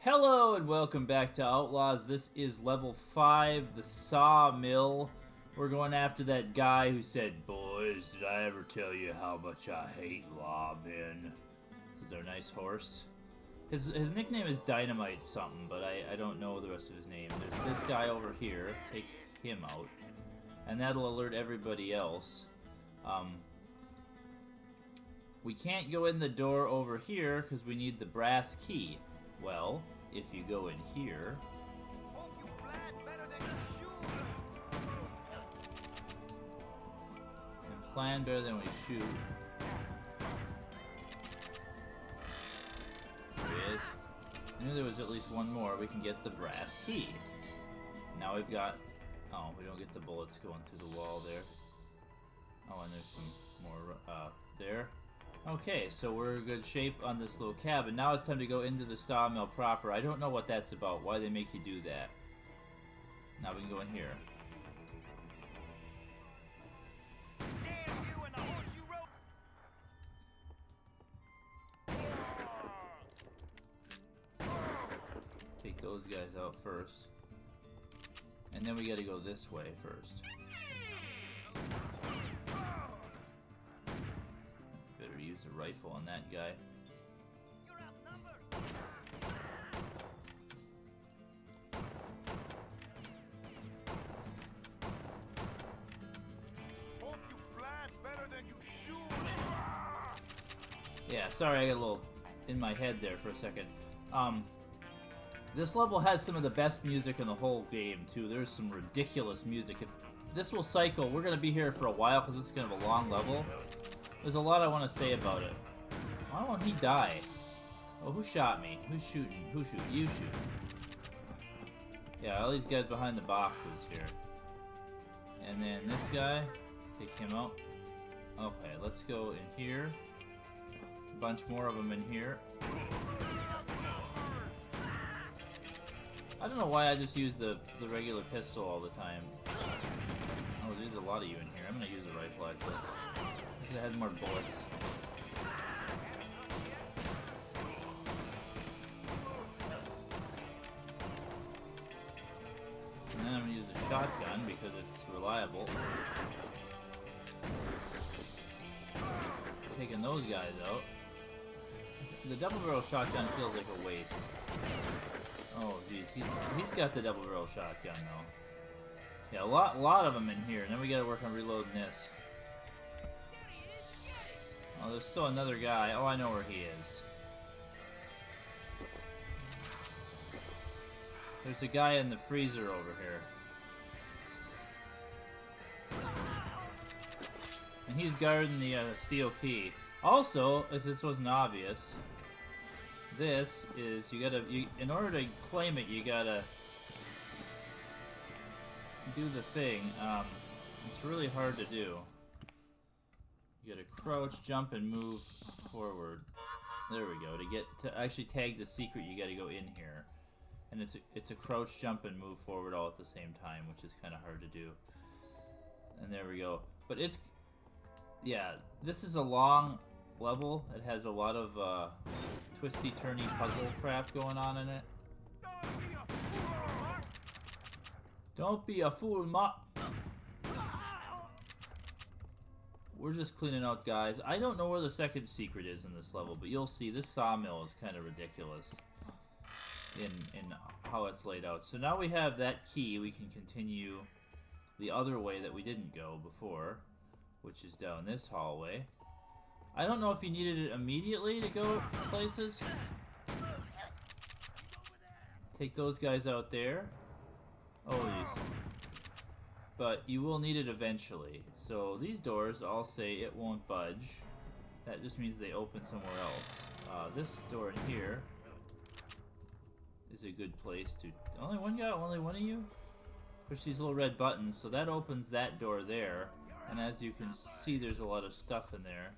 Hello and welcome back to Outlaws. This is level 5, the Sawmill. We're going after that guy who said, "Boys, did I ever tell you how much I hate lawmen?" This is our nice horse. His nickname is Dynamite something, but I don't know the rest of his name. There's this guy over here. Take him out. And that'll alert everybody else. We can't go in the door over here because we need the brass key. Well, if you go in here, and plan better than we shoot. There it is. I knew there was at least one more. We can get the brass key. Now we've got... Oh, we don't get the bullets going through the wall there. Oh, and there's some more there. Okay, so we're in good shape on this little cabin. Now it's time to go into the sawmill proper. I don't know what that's about, why they make you do that. Now we can go in here. Take those guys out first. And then we gotta go this way first. Use a rifle on that guy. You're outnumbered. Hope you plan better than you shoot. Yeah, sorry, I got a little in my head there for a second. This level has some of the best music in the whole game too. There's some ridiculous music. If this will cycle, we're gonna be here for a while because it's kind of a long level. There's a lot I want to say about it. Why won't he die? Oh, who shot me? Who's shooting? Who shoot? You shoot. Yeah, all these guys behind the boxes here. And then this guy, take him out. Okay, let's go in here. A bunch more of them in here. I don't know why I just use the regular pistol all the time. Oh, there's a lot of you in here. I'm gonna use a rifle actually. It has more bullets. And then I'm gonna use a shotgun because it's reliable. Taking those guys out. The double barrel shotgun feels like a waste. Oh geez, he's got the double barrel shotgun though. Yeah, a lot of them in here. And then we gotta work on reloading this. Oh, there's still another guy. Oh, I know where he is. There's a guy in the freezer over here. And he's guarding the steel key. Also, if this wasn't obvious, this is, in order to claim it, you gotta do the thing. It's really hard to do. You gotta crouch, jump, and move forward. There we go. To actually tag the secret, you gotta go in here. And it's a crouch, jump, and move forward all at the same time, which is kind of hard to do. And there we go. But yeah, this is a long level. It has a lot of twisty-turny puzzle crap going on in it. Don't be a fool, We're just cleaning out guys. I don't know where the second secret is in this level, but you'll see this sawmill is kind of ridiculous in how it's laid out. So now we have that key, we can continue the other way that we didn't go before, which is down this hallway. I don't know if you needed it immediately to go places. Take those guys out there. Oh, geez. But you will need it eventually. So these doors all say it won't budge. That just means they open somewhere else. This door in here is a good place to... Only one guy? Only one of you? Push these little red buttons. So that opens that door there. And as you can see, there's a lot of stuff in there.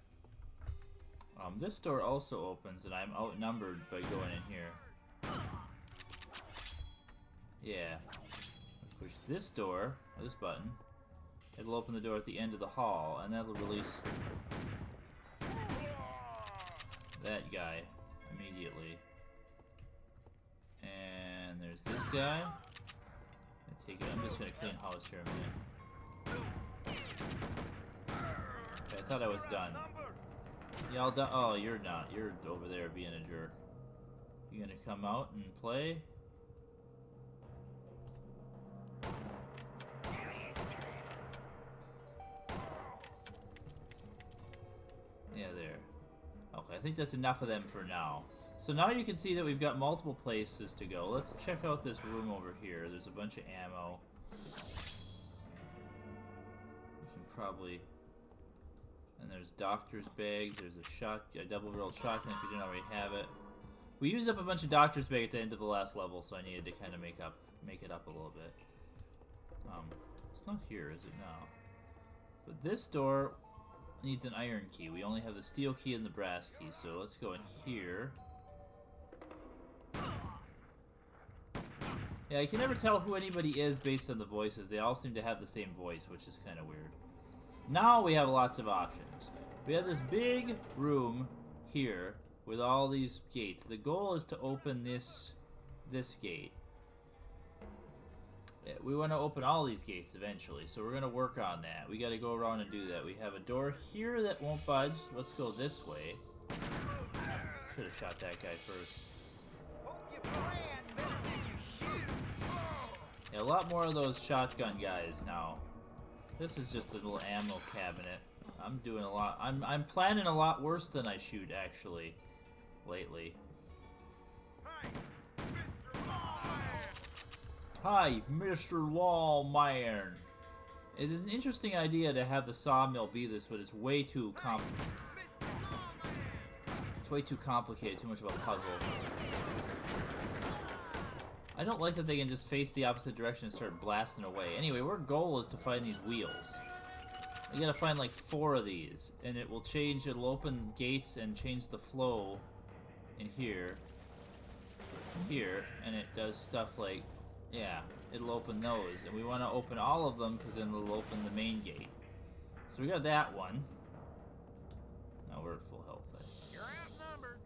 This door also opens, and I'm outnumbered by going in here. Yeah. Push this door, or this button, it'll open the door at the end of the hall, and that'll release that guy immediately. guy. I take it. I'm just gonna clean house here a minute. Okay, I thought I was done. Y'all done? Oh, you're not. You're over there being a jerk. You gonna come out and play? Yeah, there. Okay, I think that's enough of them for now. So now you can see that we've got multiple places to go. Let's check out this room over here. There's a bunch of ammo. We can probably... And there's doctor's bags. There's a double-barreled shotgun if you didn't already have it. We used up a bunch of doctor's bag at the end of the last level, so I needed to kind of make it up a little bit. It's not here, is it now? But this door needs an iron key. We only have the steel key and the brass key, so let's go in here. Yeah, you can never tell who anybody is based on the voices. They all seem to have the same voice, which is kind of weird. Now we have lots of options. We have this big room here with all these gates. The goal is to open this gate. Yeah, we want to open all these gates eventually, so we're going to work on that. We got to go around and do that. We have a door here that won't budge. Let's go this way. Should have shot that guy first. Yeah, a lot more of those shotgun guys now. This is just a little ammo cabinet. I'm doing a lot. I'm planning a lot worse than I shoot, actually, lately. Hi, Mr. Lawman. It is an interesting idea to have the sawmill be this, but it's way too complicated, too much of a puzzle. I don't like that they can just face the opposite direction and start blasting away. Anyway, our goal is to find these wheels. You gotta find like 4 of these, and it will change, it'll open gates and change the flow in here, and it does stuff like, yeah, it'll open those, and we want to open all of them because then it'll open the main gate. So we got that one. Now we're at full health. You're outnumbered.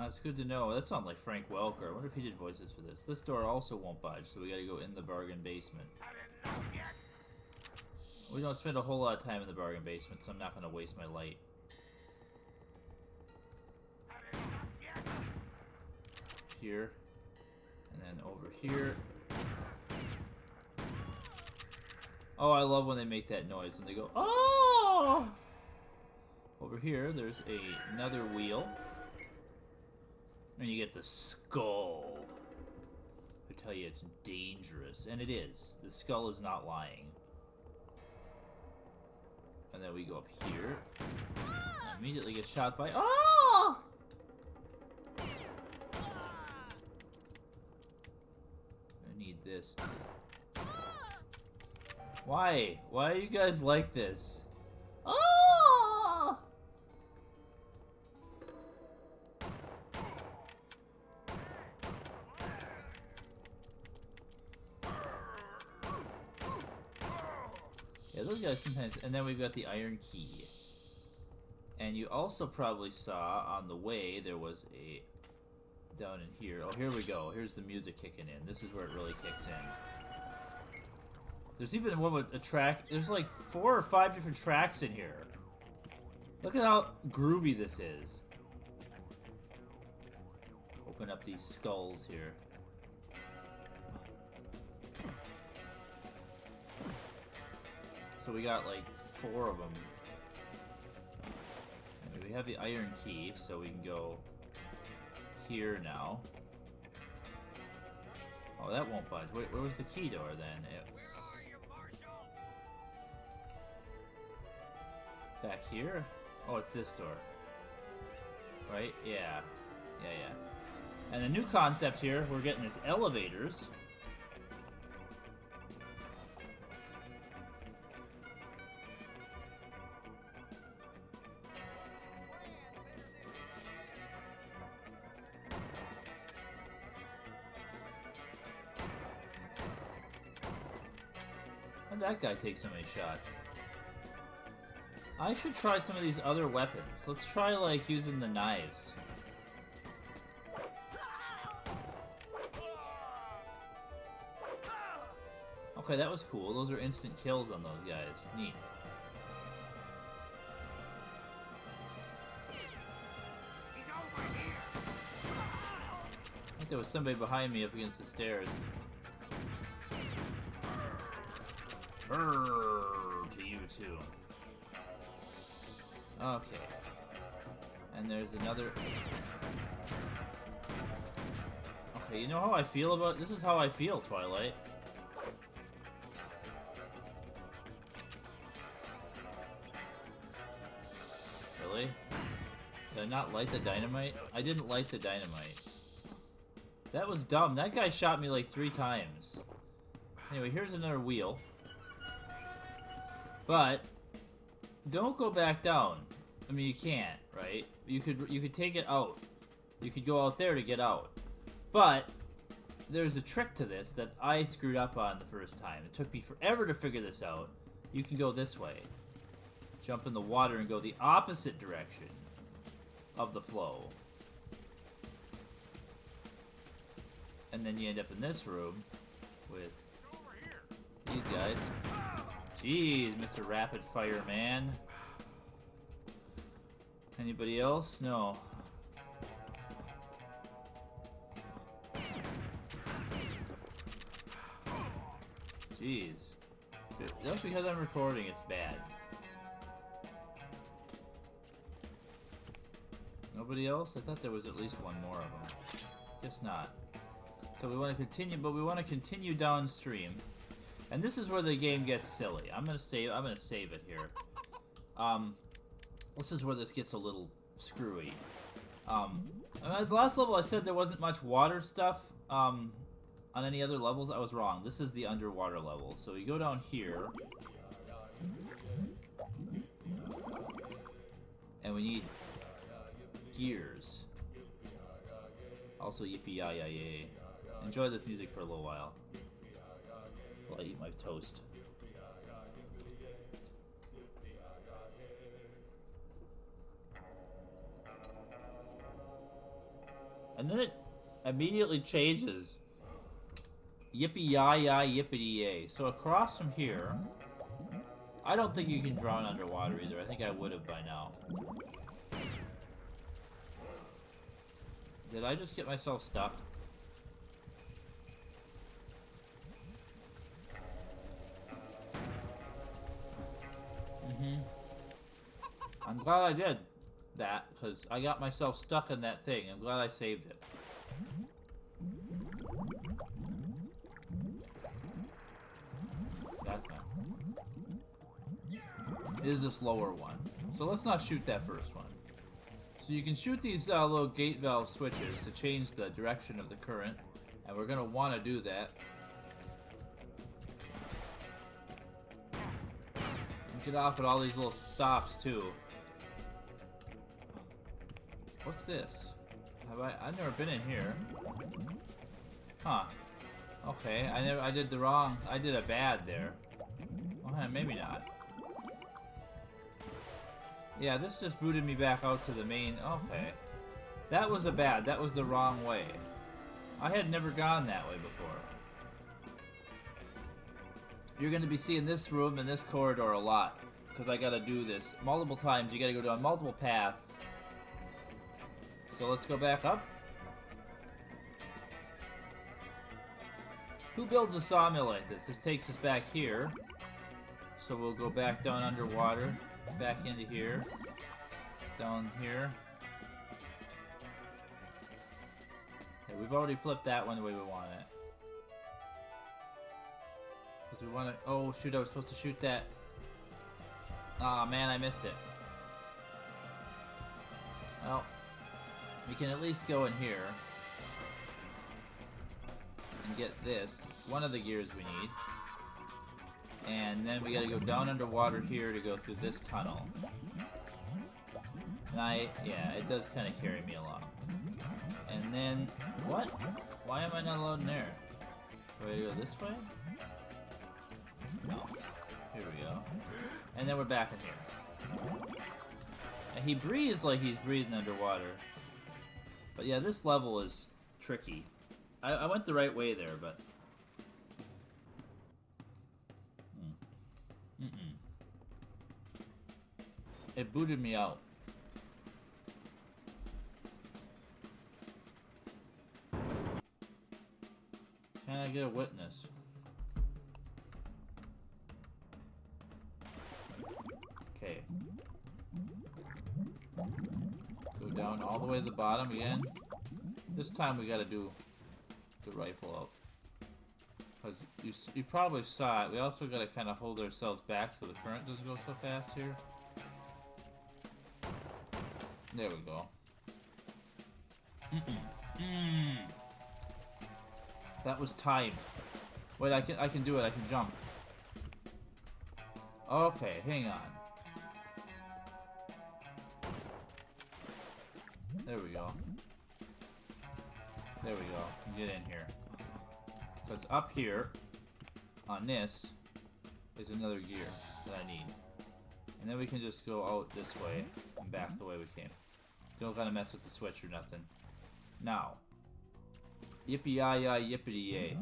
It's good to know. That sounds like Frank Welker. I wonder if he did voices for this. This door also won't budge, so we got to go in the bargain basement. We don't spend a whole lot of time in the bargain basement, so I'm not going to waste my light. Here. And then over here. Oh, I love when they make that noise, when they go, oh! Over here, there's another wheel. And you get the skull. I tell you, it's dangerous. And it is. The skull is not lying. And then we go up here. And immediately get shot by... Oh! I need this. Why? Why are you guys like this? Oh! Yeah, those guys sometimes... And then we've got the iron key. And you also probably saw on the way there was a... Down in here. Oh, here we go. Here's the music kicking in. This is where it really kicks in. There's even one with a track. There's like 4 or 5 different tracks in here. Look at how groovy this is. Open up these skulls here. So we got like 4 of them. And we have the iron key, so we can go here now. Oh, that won't budge. Wait, where was the key door then? It's back here? Oh, it's this door. Right? Yeah. Yeah. And the new concept here, we're getting is elevators. How'd that guy take so many shots? I should try some of these other weapons. Let's try, like, using the knives. Okay, that was cool. Those are instant kills on those guys. Neat. I think there was somebody behind me up against the stairs. Brrr, to you too. Okay. And there's another... Okay, you know how I feel about... This is how I feel, Twilight. Really? Did I not light the dynamite? I didn't light the dynamite. That was dumb. That guy shot me like 3 times. Anyway, here's another wheel. But don't go back down. I mean, you can't, right? You could take it out. You could go out there to get out. But there's a trick to this that I screwed up on the first time. It took me forever to figure this out. You can go this way. Jump in the water and go the opposite direction of the flow. And then you end up in this room with these guys. Jeez, Mr. Rapid Fire Man. Anybody else? No. Jeez. Just because I'm recording, it's bad. Nobody else? I thought there was at least one more of them. Guess not. So we want to continue, but we want to continue downstream. And this is where the game gets silly. I'm gonna save it here. This is where this gets a little screwy. The last level I said there wasn't much water stuff on any other levels. I was wrong. This is the underwater level. So we go down here. And we need gears. Also, yippee-yi-yi-yay. Enjoy this music for a little while. While I eat my toast. And then it immediately changes. Yippee-yi-yi, yippity-yay. So across from here, I don't think you can drown underwater either. I think I would have by now. Did I just get myself stuck? I'm glad I did that, because I got myself stuck in that thing. I'm glad I saved it. That one. It is this lower one. So let's not shoot that first one. So you can shoot these little gate valve switches to change the direction of the current. And we're going to want to do that. Get off at all these little stops too. What's this? I've never been in here. Huh. Okay, I did a bad there. Okay, maybe not. Yeah, this just booted me back out to the main. Okay. That was that was the wrong way. I had never gone that way before. You're going to be seeing this room and this corridor a lot, because I got to do this multiple times. You got to go down multiple paths. So let's go back up. Who builds a sawmill like this? This takes us back here. So we'll go back down underwater, back into here, down here. Yeah, we've already flipped that one the way we want it. Because we want to... Oh, shoot, I was supposed to shoot that. Aw, man, I missed it. Well, we can at least go in here and get this. One of the gears we need. And then we gotta go down underwater here to go through this tunnel. And yeah, it does kind of carry me along. And then... What? Why am I not allowed in there? Do I go this way? No. Here we go. And then we're back in here. And he breathes like he's breathing underwater. But yeah, this level is tricky. I went the right way there, but... It booted me out. Can I get a witness? Okay. Go down all the way to the bottom again. This time we gotta do the rifle out. Because you probably saw it. We also gotta kind of hold ourselves back so the current doesn't go so fast here. There we go. That was timed. Wait, I can do it. I can jump. Okay, hang on. There we go. There we go. Get in here. Because up here, on this, is another gear that I need. And then we can just go out this way and back the way we came. Don't gotta mess with the switch or nothing. Now, yippee-yi-yi, yippity-yay.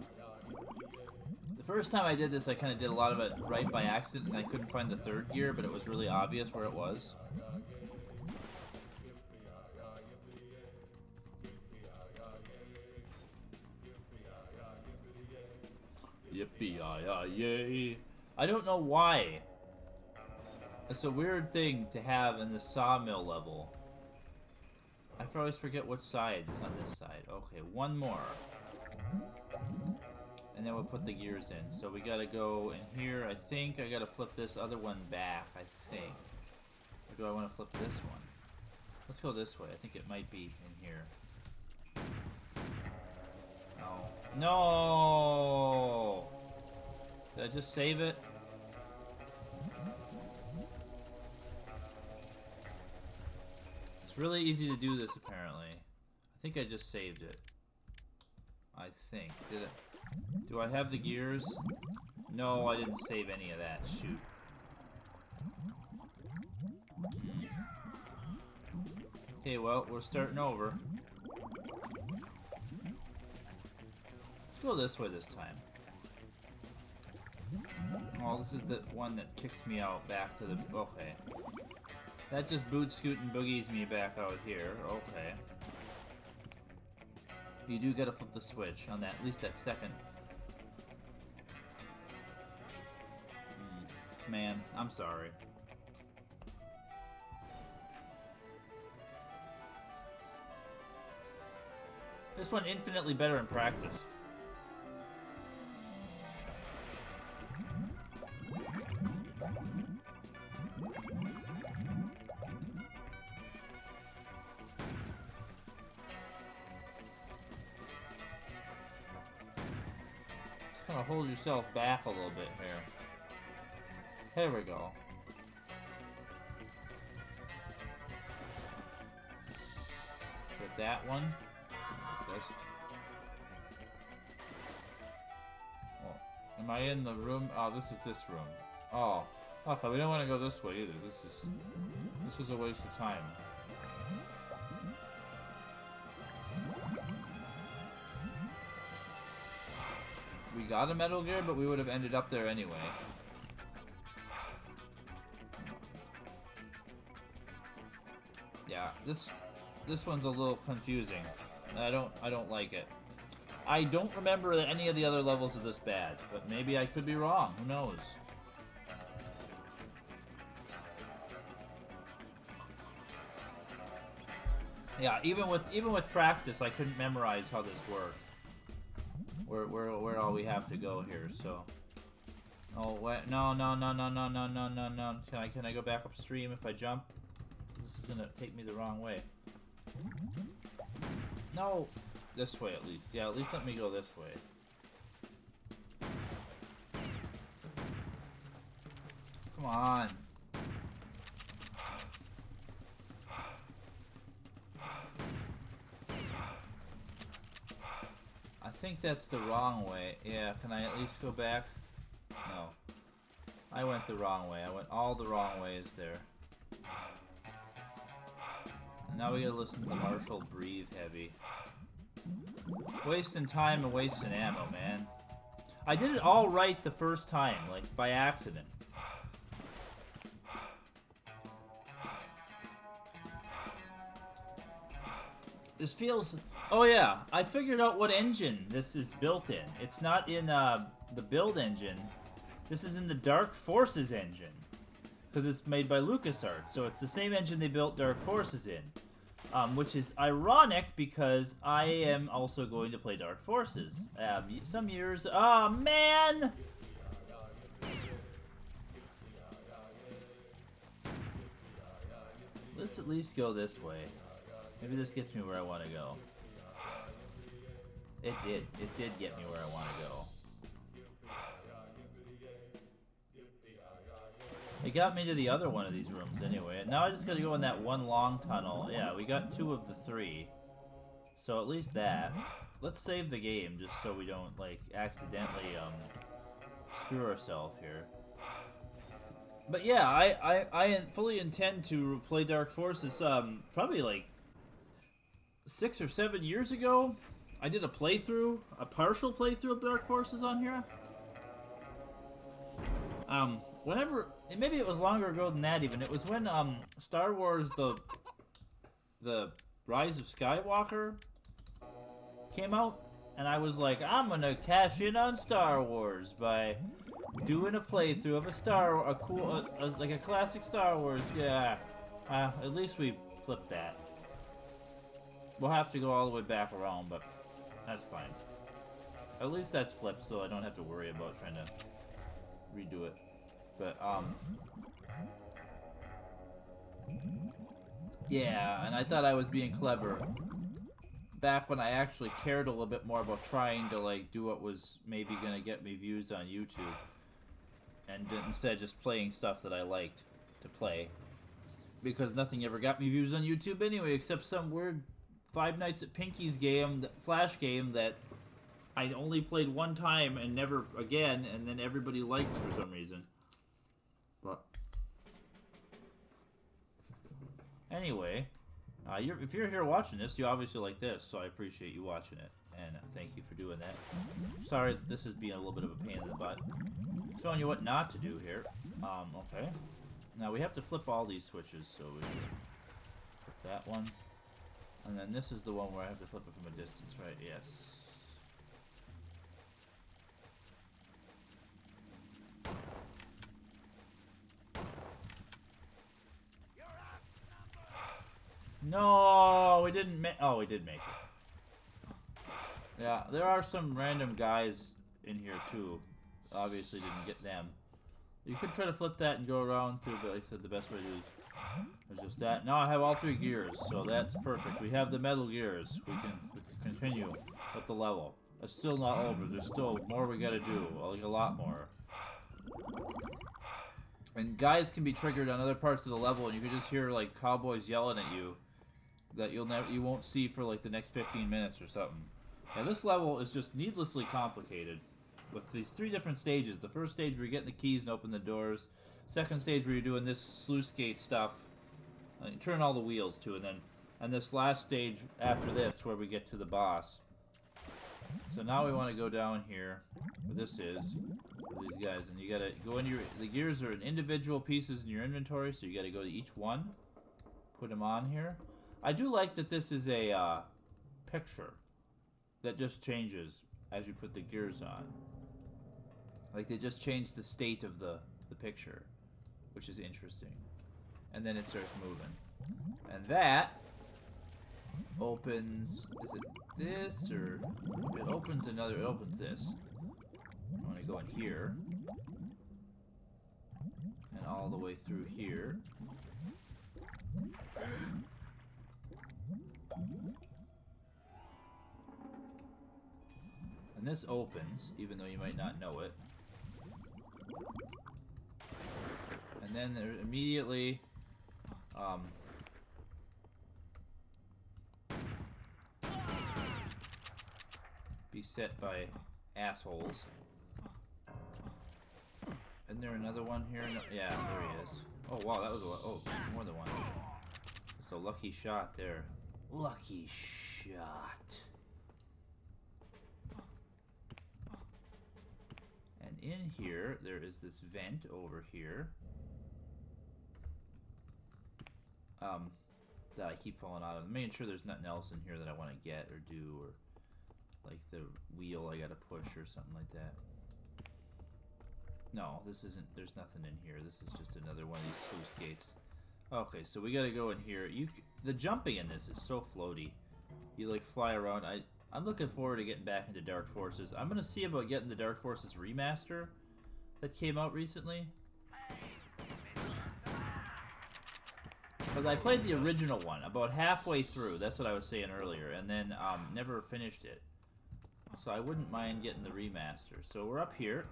The first time I did this, I kind of did a lot of it right by accident, and I couldn't find the third gear, but it was really obvious where it was. Yippee-yi-yi-yay. I don't know why. It's a weird thing to have in the sawmill level. I always forget which side's on this side. Okay, one more. And then we'll put the gears in. So we gotta go in here. I think I gotta flip this other one back, I think. Or do I want to flip this one? Let's go this way. I think it might be in here. No. No! Did I just save it? It's really easy to do this, apparently. I think I just saved it. I think. Did it? Do I have the gears? No, I didn't save any of that. Shoot. Okay, well, we're starting over. Let's go this way this time. Oh, this is the one that kicks me out back to the... Okay. That just boot scoot and boogies me back out here. Okay. You do gotta flip the switch on that, at least that second. Man, I'm sorry. This one infinitely better in practice. Kind of hold yourself back a little bit here. Here we go. Get that one. This. Well, am I in the room? Oh, this is this room. Oh, okay. We don't want to go this way either. This was a waste of time. We got a Metal Gear, but we would have ended up there anyway. Yeah, this one's a little confusing. I don't like it. I don't remember that any of the other levels are this bad, but maybe I could be wrong. Who knows? Yeah, even with practice, I couldn't memorize how this worked. Where all we have to go here, so. Oh wait, no. Can I go back upstream if I jump? This is gonna take me the wrong way. No, this way at least. Yeah, at least let me go this way. Come on. I think that's the wrong way. Yeah, can I at least go back? No. I went the wrong way. I went all the wrong ways there. And now we gotta listen to the Marshall breathe heavy. Wasting time and wasting ammo, man. I did it all right the first time, like by accident. This feels... Oh yeah, I figured out what engine this is built in. It's not in the build engine. This is in the Dark Forces engine. Because it's made by LucasArts, so it's the same engine they built Dark Forces in. Which is ironic because I am also going to play Dark Forces. Some years... Oh, man! Let's at least go this way. Maybe this gets me where I want to go. It did. It did get me where I want to go. It got me to the other one of these rooms anyway. And now I just gotta go in that one long tunnel. Yeah, we got 2 of the 3. So at least that. Let's save the game just so we don't, like, accidentally, screw ourselves here. But yeah, I fully intend to play Dark Forces, probably like 6 or 7 years ago. I did a playthrough, a partial playthrough of Dark Forces on here. Whenever, maybe it was longer ago than that even. It was when, Star Wars, the Rise of Skywalker came out. And I was like, I'm gonna cash in on Star Wars by doing a playthrough of like a classic Star Wars. Yeah, at least we flipped that. We'll have to go all the way back around, but that's fine. At least that's flipped, so I don't have to worry about trying to redo it. But, yeah, and I thought I was being clever back when I actually cared a little bit more about trying to, like, do what was maybe gonna get me views on YouTube. And instead just playing stuff that I liked to play. Because nothing ever got me views on YouTube anyway, except some weird Five Nights at Pinky's game, Flash game that I only played one time and never again, and then everybody likes for some reason. But anyway, if you're here watching this, you obviously like this, so I appreciate you watching it, and thank you for doing that. Sorry that this is being a little bit of a pain in the butt. Showing you what not to do here. Okay. Now we have to flip all these switches, so we flip that one. And then this is the one where I have to flip it from a distance, right? Yes. No, we didn't make... Oh, we did make it. Yeah, there are some random guys in here, too. Obviously didn't get them. You could try to flip that and go around, too, but like I said, the best way to do is just that. Now I have all 3 gears, so that's perfect. We have the metal gears. We can continue with the level. It's still not over. There's still more we gotta do. Like, a lot more. And guys can be triggered on other parts of the level, and you can just hear, like, cowboys yelling at you that you won't see for, like, the next 15 minutes or something. Now, this level is just needlessly complicated with these 3 different stages. The first stage where you're getting the keys and open the doors. Second stage where you're doing this sluice gate stuff. You turn all the wheels too, and this last stage after this where we get to the boss. So now we want to go down here where this is, with these guys, and you gotta go in the gears are in individual pieces in your inventory, so you gotta go to each one, put them on here. I do like that this is a picture that just changes as you put the gears on. Like, they just change the state of the picture, which is interesting. And then it starts moving. And that opens... Is it this, or... It opens this. I want to go in here. And all the way through here. And this opens, even though you might not know it. And then there immediately, beset by assholes. Isn't there another one here? No, yeah, there he is. Oh wow, that was more than one. It's a lucky shot there. Lucky shot. And in here, there is this vent over here. that I keep falling out of. I'm making sure there's nothing else in here that I want to get or do, or like the wheel I gotta push or something like that. No, this isn't. There's nothing in here. This is just another one of these sluice gates. Okay, so we gotta go in here. The jumping in this is so floaty. You like fly around. I'm looking forward to getting back into Dark Forces. I'm gonna see about getting the Dark Forces remaster that came out recently. Because I played the original one about halfway through. That's what I was saying earlier, and then never finished it. So I wouldn't mind getting the remaster. So we're up here.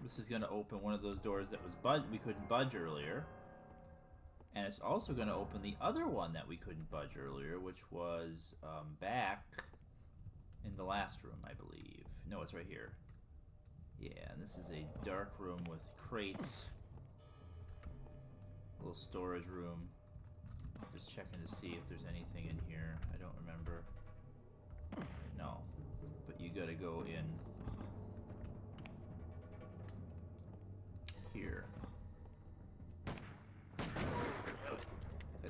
This is gonna open one of those doors that was we couldn't budge earlier. And it's also going to open the other one that we couldn't budge earlier, which was back in the last room, I believe. No, it's right here. Yeah, and this is a dark room with crates. A little storage room. Just checking to see if there's anything in here. I don't remember. No. But you got to go in here.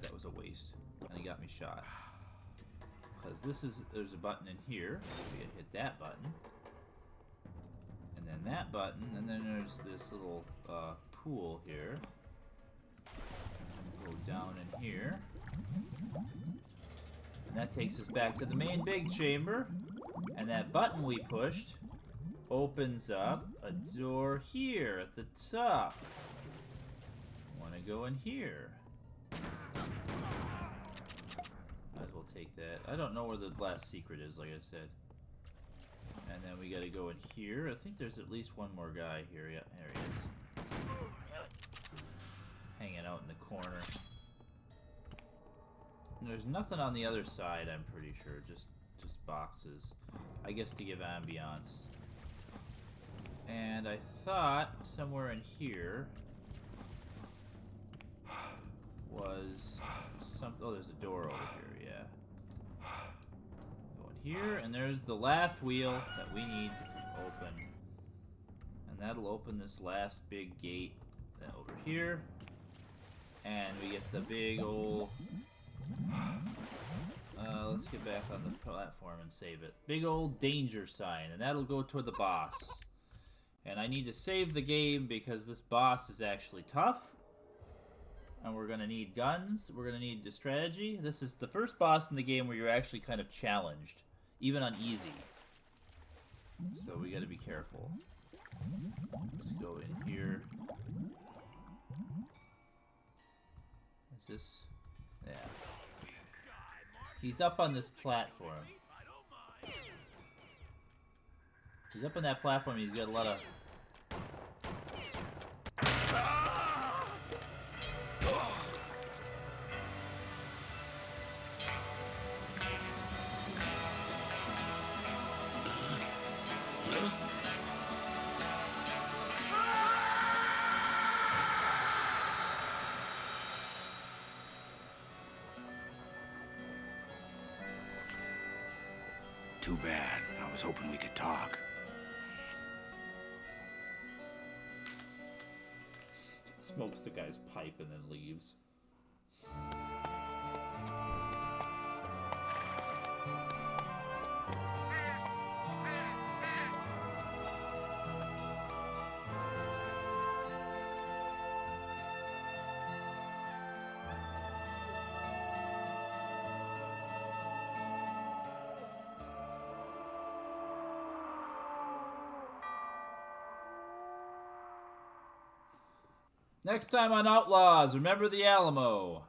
That was a waste, and he got me shot. Because there's a button in here. We gotta hit that button, and then that button, and then there's this little pool here. Go down in here, and that takes us back to the main big chamber. And that button we pushed opens up a door here at the top. Want to go in here? Might as well take that. I don't know where the last secret is, like I said. And then we gotta go in here. I think there's at least one more guy here. Yeah, there he is. Hanging out in the corner. And there's nothing on the other side, I'm pretty sure. Just boxes. I guess to give ambiance. And I thought somewhere in here was something. Oh, there's a door over here, yeah. Go in here, and there's the last wheel that we need to open. And that'll open this last big gate over here. And we get the big old... let's get back on the platform and save it. Big old danger sign, and that'll go toward the boss. And I need to save the game because this boss is actually tough. And we're going to need guns. We're going to need the strategy. This is the first boss in the game where you're actually kind of challenged. Even on easy. So we got to be careful. Let's go in here. Is this... Yeah. He's up on this platform. He's up on that platform. He's got a lot of... Too bad. I was hoping we could talk. Smokes the guy's pipe and then leaves. Next time on Outlaws, remember the Alamo.